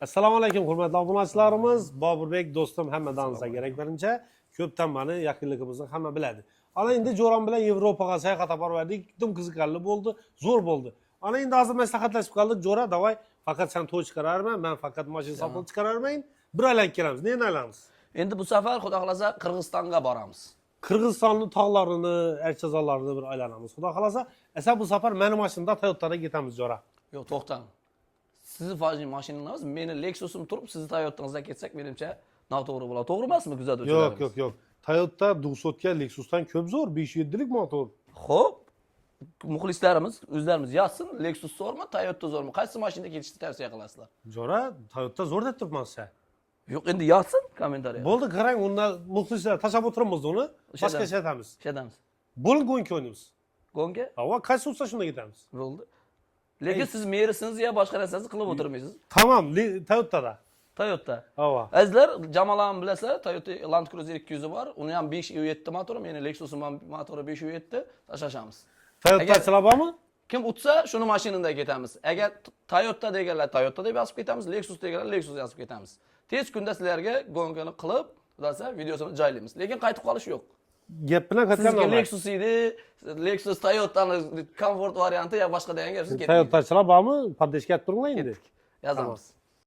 Assalomu alaykum hurmatli obunachilarimiz. Boburbek do'stim hammadanizga kerak birinchi. Ko'pdan meni yaqinligimizni hamma biladi. Ana endi Jo'ram bilan Yevropaga sayohat olib bordik. Juda qiziqarli bo'ldi, zo'r bo'ldi. Ana endi hozir maslahatlashib qoldik. Jo'ra, davay, faqat sen to'y chiqararman, men faqat mashina sotib chiqararman. Bir aylanib kelamiz. Neni aylanamiz? Endi bu safar xudo xolasa Qirg'izistonga boramiz. Qirg'izistonning tog'larini, archazonlarini bir aylanamiz. Xudo xolasa, esa bu safar meni mashinada Toyota'da ketamiz, Jo'ra. Yo'q, to'xtang. Sizni fojin mashinangiz, meni Lexus'im turib, sizni Toyota'ngizga ketsak, menimcha noto'g'ri bo'ladi. To'g'ri emasmi, kuzatuvchilarimiz? Yo'q. Toyota 200 ga Lexus'dan ko'p zo'r, 507 lik motor. Xo'p, muxlislarimiz o'zlarimiz yozsin, Lexus zo'rmi, Toyota zo'rmi? Qaysi mashinada ketishni tavsiya qilasizlar? Jo'ra, Toyota zo'r deb turibman sen. Yo'q, endi yozsin kommentariya. Bo'ldi, qarang, undan muxlislar tashab o'tiramiz uni. Boshqa ishlatamiz. Ishlatamiz. Bo'ldi, go'nka o'ynaymiz. Go'nga? Havo qaysi bo'lsa shunda ketamiz. Bo'ldi. Lekin siz merisiniz ya boshqa narsangizni qilib o'tirmaysiz. Tamam, Toyota'da. Toyota. Havo. Azizlar, Jamolam bilasizlar, Toyota Land Cruiser 200 bor. Uni ham 5.7 motori, meni Lexus'im ham motori 5.7 tashlashamiz. Toyota'chilar bormi? Kim utsa, shuni mashinada ketamiz. Agar Toyota deganlar Toyota deb yozib ketamiz, Lexus deganlar Lexus yozib ketamiz. Tez kunda sizlarga go'ngani qilib, xudosa videosini joylaymiz. Lekin qaytib qolish yo'q. Gap bilan qaytgan Sizga Lexus edi, Lexus Toyota'ni komfort varianti ya boshqa degan gap siz ketdingiz. Toyota'chilar bormi? Poddeshga turinglar endi. Yozamiz.